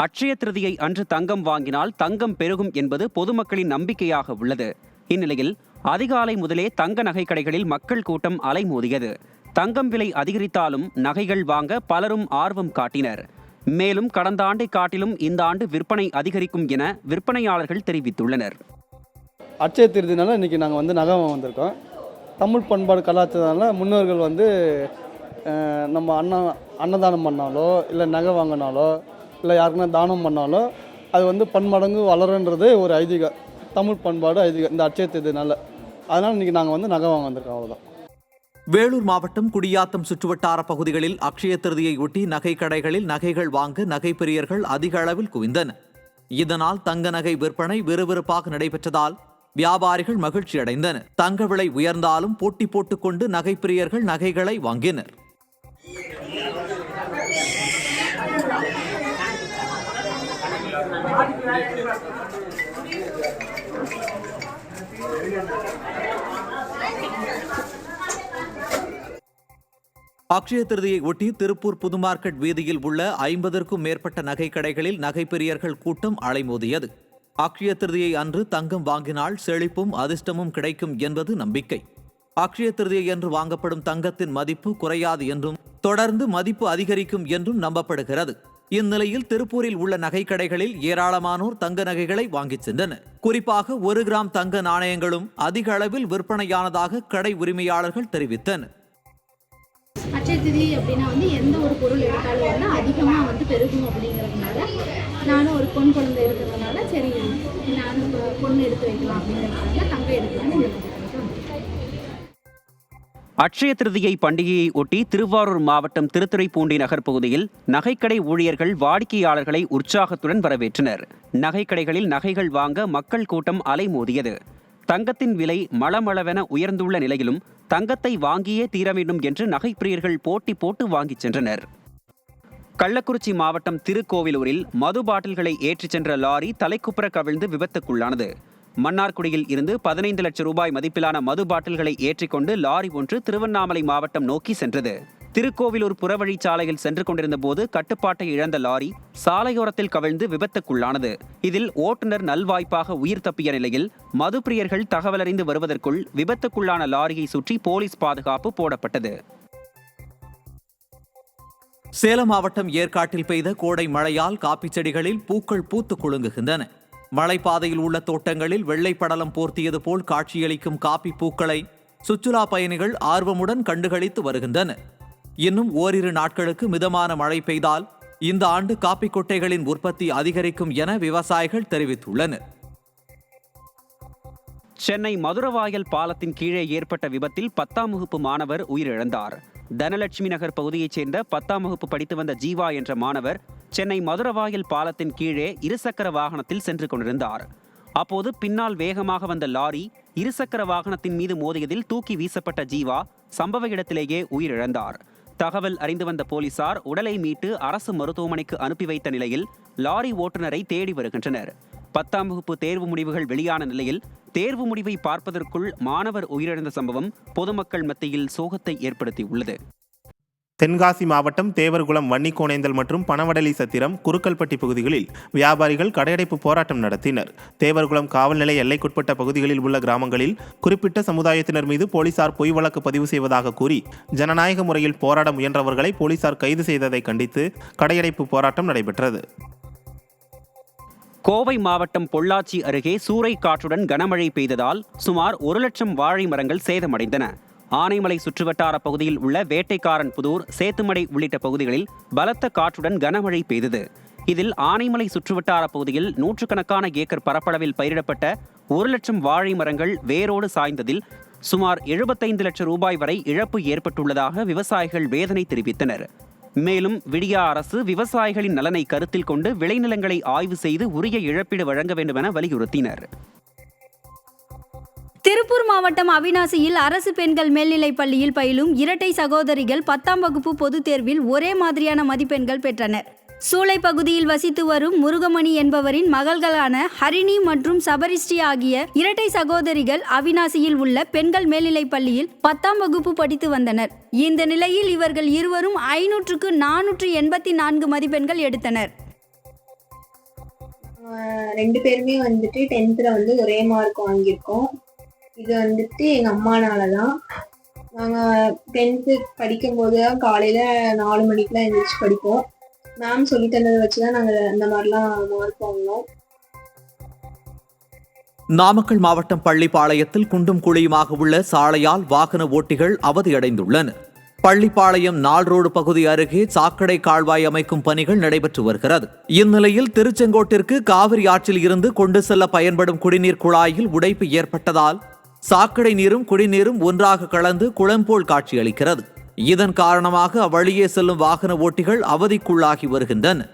அட்சய திருதியை அன்று தங்கம் வாங்கினால் தங்கம் பெருகும் என்பது பொதுமக்களின் நம்பிக்கையாக உள்ளது. இந்நிலையில் அதிகாலை முதலே தங்க நகை கடைகளில் மக்கள் கூட்டம் அலைமோதியது. தங்கம் விலை அதிகரித்தாலும் நகைகள் வாங்க பலரும் ஆர்வம் காட்டினர். மேலும் கடந்த ஆண்டை காட்டிலும் இந்த ஆண்டு விற்பனை அதிகரிக்கும் என விற்பனையாளர்கள் தெரிவித்துள்ளனர். அட்சய திருதினால இன்றைக்கி நாங்கள் நகை வந்திருக்கோம். தமிழ் பண்பாடு கலாச்சாரத்தில் முன்னோர்கள் நம்ம அன்னதானம் பண்ணாலோ இல்லை நகை வாங்கினாலோ இல்லை யாருக்குன்னா தானம் பண்ணாலோ அது பன்மடங்கு வளருன்றது ஒரு ஐதீகம். தமிழ் பண்பாடு ஐதீகம் இந்த அட்சய திருதினால. அதனால் இன்றைக்கி நாங்கள் நகை வாங்க வந்திருக்கோம். அவ்வளோதான். வேலூர் மாவட்டம் குடியாத்தம் சுற்றுவட்டார பகுதிகளில் அட்சய திருதியை ஒட்டி நகை கடைகளில் நகைகள் வாங்க நகை பிரியர்கள் அதிக அளவில் குவிந்தனர். இதனால் தங்க நகை விற்பனை விறுவிறுப்பாக நடைபெற்றதால் வியாபாரிகள் மகிழ்ச்சி அடைந்தனர். தங்க விலை உயர்ந்தாலும் போட்டி போட்டுக்கொண்டு நகை பிரியர்கள் நகைகளை வாங்கினர். அட்சய திருதியை ஒட்டி திருப்பூர் புது மார்க்கெட் வீதியில் உள்ள 50க்கும் மேற்பட்ட நகை கடைகளில் நகை பிரியர்கள் கூட்டம் அலைமோதியது. அட்சய திருதியை அன்று தங்கம் வாங்கினால் செழிப்பும் அதிர்ஷ்டமும் கிடைக்கும் என்பது நம்பிக்கை. அட்சய திருதியை என்று வாங்கப்படும் தங்கத்தின் மதிப்பு குறையாது என்றும் தொடர்ந்து மதிப்பு அதிகரிக்கும் என்றும் நம்பப்படுகிறது. இந்நிலையில் திருப்பூரில் உள்ள நகை கடைகளில் ஏராளமானோர் தங்க நகைகளை வாங்கிச் சென்றனர். குறிப்பாக 1 கிராம் தங்க நாணயங்களும் அதிக அளவில் விற்பனையானதாக கடை உரிமையாளர்கள் தெரிவித்தனர். அட்சய திருதி அப்படின்னா எந்த ஒரு பொருள் எடுத்தாலும் அதிகமாக பெருகும் அப்படிங்கிறதுனால நானும் ஒரு பொன் குழந்தை இருக்கிறதுனால சரி நானும் பொண்ணு எடுத்து வைக்கலாம் அப்படிங்கிறதுனால தங்கம் எடுக்கலாம்னு. அட்சய திருதியை பண்டிகையை ஒட்டி திருவாரூர் மாவட்டம் திருத்துறைப்பூண்டி நகர் பகுதியில் நகைக்கடை ஊழியர்கள் வாடிக்கையாளர்களை உற்சாகத்துடன் வரவேற்றனர். நகைக்கடைகளில் நகைகள் வாங்க மக்கள் கூட்டம் அலைமோதியது. தங்கத்தின் விலை மளமளவென உயர்ந்துள்ள நிலையிலும் தங்கத்தை வாங்கியே தீர வேண்டும் என்று நகைப்பிரியர்கள் போட்டி போட்டு வாங்கிச் சென்றனர். கள்ளக்குறிச்சி மாவட்டம் திருக்கோவிலூரில் மது பாட்டில்களை ஏற்றிச் சென்ற லாரி தலைக்குப்புற கவிழ்ந்து விபத்துக்குள்ளானது. மன்னார்குடியில் இருந்து 15 லட்சம் ரூபாய் மதிப்பிலான மது பாட்டில்களை ஏற்றிக்கொண்டு லாரி ஒன்று திருவண்ணாமலை மாவட்டம் நோக்கி சென்றது. திருக்கோவிலூர் புறவழிச்சாலையில் சென்று கொண்டிருந்த போது கட்டுப்பாட்டை இழந்த லாரி சாலையோரத்தில் கவிழ்ந்து விபத்துக்குள்ளானது. இதில் ஓட்டுநர் நல்வாய்ப்பாக உயிர் தப்பிய நிலையில் மது பிரியர்கள் தகவலறிந்து வருவதற்குள் விபத்துக்குள்ளான லாரியை சுற்றி போலீஸ் பாதுகாப்பு போடப்பட்டது. சேலம் மாவட்டம் ஏற்காட்டில் பெய்த கோடை மழையால் காப்பி செடிகளில் பூக்கள் பூத்து குலுங்குகின்றன. மலைப்பாதையில் உள்ள தோட்டங்களில் வெள்ளை படலம் போர்த்தியது போல் காட்சியளிக்கும் காப்பி பூக்களை சுற்றுலா பயணிகள் ஆர்வமுடன் கண்டுகளித்து வருகின்றனர். இன்னும் ஓரிரு நாட்களுக்கு மிதமான மழை பெய்தால் இந்த ஆண்டு காப்பி கொட்டைகளின் உற்பத்தி அதிகரிக்கும் என விவசாயிகள் தெரிவித்துள்ளனர். சென்னை மதுரவாயல் பாலத்தின் கீழே ஏற்பட்ட விபத்தில் 10ஆம் வகுப்பு மாணவர் உயிரிழந்தார். தனலட்சுமி நகர் பகுதியைச் சேர்ந்த 10ஆம் வகுப்பு படித்து வந்த ஜீவா என்ற மாணவர் சென்னை மதுரவாயல் பாலத்தின் கீழே இருசக்கர வாகனத்தில் சென்று கொண்டிருந்தார். அப்போது பின்னால் வேகமாக வந்த லாரி இருசக்கர வாகனத்தின் மீது மோதியதில் தூக்கி வீசப்பட்ட ஜீவா சம்பவ இடத்திலேயே உயிரிழந்தார். தகவல் அறிந்து வந்த போலீசார் உடலை மீட்டு அரசு மருத்துவமனைக்கு அனுப்பி வைத்த நிலையில் லாரி ஓட்டுநரை தேடி வருகின்றனர். 10ஆம் வகுப்பு தேர்வு முடிவுகள் வெளியான நிலையில் தேர்வு முடிவை பார்ப்பதற்குள் மாணவர் உயிரிழந்த சம்பவம் பொதுமக்கள் மத்தியில் சோகத்தை ஏற்படுத்தியுள்ளது. தென்காசி மாவட்டம் தேவர்குளம் வன்னிக்கோணேந்தல் மற்றும் பனவடலி சத்திரம் குருக்கல்பட்டி பகுதிகளில் வியாபாரிகள் கடையடைப்பு போராட்டம் நடத்தினர். தேவர்குளம் காவல் நிலைய எல்லைக்குட்பட்ட பகுதிகளில் உள்ள கிராமங்களில் குறிப்பிட்ட சமுதாயத்தினர் மீது போலீசார் பொய் வழக்கு பதிவு செய்வதாக கூறி ஜனநாயக முறையில் போராட முயன்றவர்களை போலீசார் கைது செய்ததை கண்டித்து கடையடைப்பு போராட்டம் நடைபெற்றது. கோவை மாவட்டம் பொள்ளாச்சி அருகே சூறை காற்றுடன் கனமழை பெய்ததால் சுமார் 1 லட்சம் வாழை மரங்கள் சேதமடைந்தன. ஆனைமலை சுற்றுவட்டார பகுதியில் உள்ள வேட்டைக்காரன் புதூர், சேத்துமடை உள்ளிட்ட பகுதிகளில் பலத்த காற்றுடன் கனமழை பெய்தது. இதில் ஆனைமலை சுற்றுவட்டார பகுதியில் நூற்றுக்கணக்கான ஏக்கர் பரப்பளவில் பயிரிடப்பட்ட 1 லட்சம் வாழை மரங்கள் வேரோடு சாய்ந்ததில் சுமார் 75 லட்சம் ரூபாய் வரை இழப்பு ஏற்பட்டுள்ளதாக விவசாயிகள் வேதனை தெரிவித்தனர். மேலும் விடியா அரசு விவசாயிகளின் நலனை கருத்தில் கொண்டு விளைநிலங்களை ஆய்வு செய்து உரிய இழப்பீடு வழங்க வேண்டும் என வலியுறுத்தினர். திருப்பூர் மாவட்டம் அவிநாசியில் அரசு பெண்கள் மேல்நிலைப் பள்ளியில் பயிலும் இரட்டை சகோதரிகள் 10ஆம் வகுப்பு பொதுத் தேர்வில் ஒரே மாதிரியான மதிப்பெண்கள் பெற்றனர். சூளை பகுதியில் வசித்து வரும் முருகமணி என்பவரின் மகள்களான ஹரிணி மற்றும் சபரிஸ்ரீ ஆகிய இரட்டை சகோதரிகள் அவிநாசியில் உள்ள பெண்கள் மேல்நிலைப் பள்ளியில் 10ஆம் வகுப்பு படித்து வந்தனர். இந்த நிலையில் இவர்கள் இருவரும் 500க்கு 484 மதிப்பெண்கள் எடுத்தனர். 2 பேருமே வந்துட்டு 10th வந்து ஒரே மார்க் வாங்கியிருக்கோம். இது வந்துட்டு எங்கள் அம்மானால தான். நாங்கள் 10th படிக்கும்போது தான் காலையில் 4 மணிக்கெலாம் எழுந்திரிச்சு படிப்போம். மேம் சொல்லி தந்ததை வச்சு தான் நாங்கள் அந்த மாதிரிலாம் மார்க் வாங்கினோம். நாமக்கல் மாவட்டம் பள்ளிப்பாளையத்தில் குண்டும் குழியுமாக உள்ள சாலையால் வாகன ஓட்டிகள் அவதியடைந்துள்ளனர். பள்ளிப்பாளையம் நாள் ரோடு பகுதி அருகே சாக்கடை கால்வாய் அமைக்கும் பணிகள் நடைபெற்று வருகிறது. இந்நிலையில் திருச்செங்கோட்டிற்கு காவிரி ஆற்றில் இருந்து கொண்டு செல்ல பயன்படும் குடிநீர் குழாயில் உடைப்பு ஏற்பட்டதால் சாக்கடை நீரும் குடிநீரும் ஒன்றாக கலந்து குளம் போல் காட்சியளிக்கிறது. இதன் காரணமாக அவ்வழியே செல்லும் வாகன ஓட்டிகள் அவதிக்குள்ளாகி வருகின்றனர்.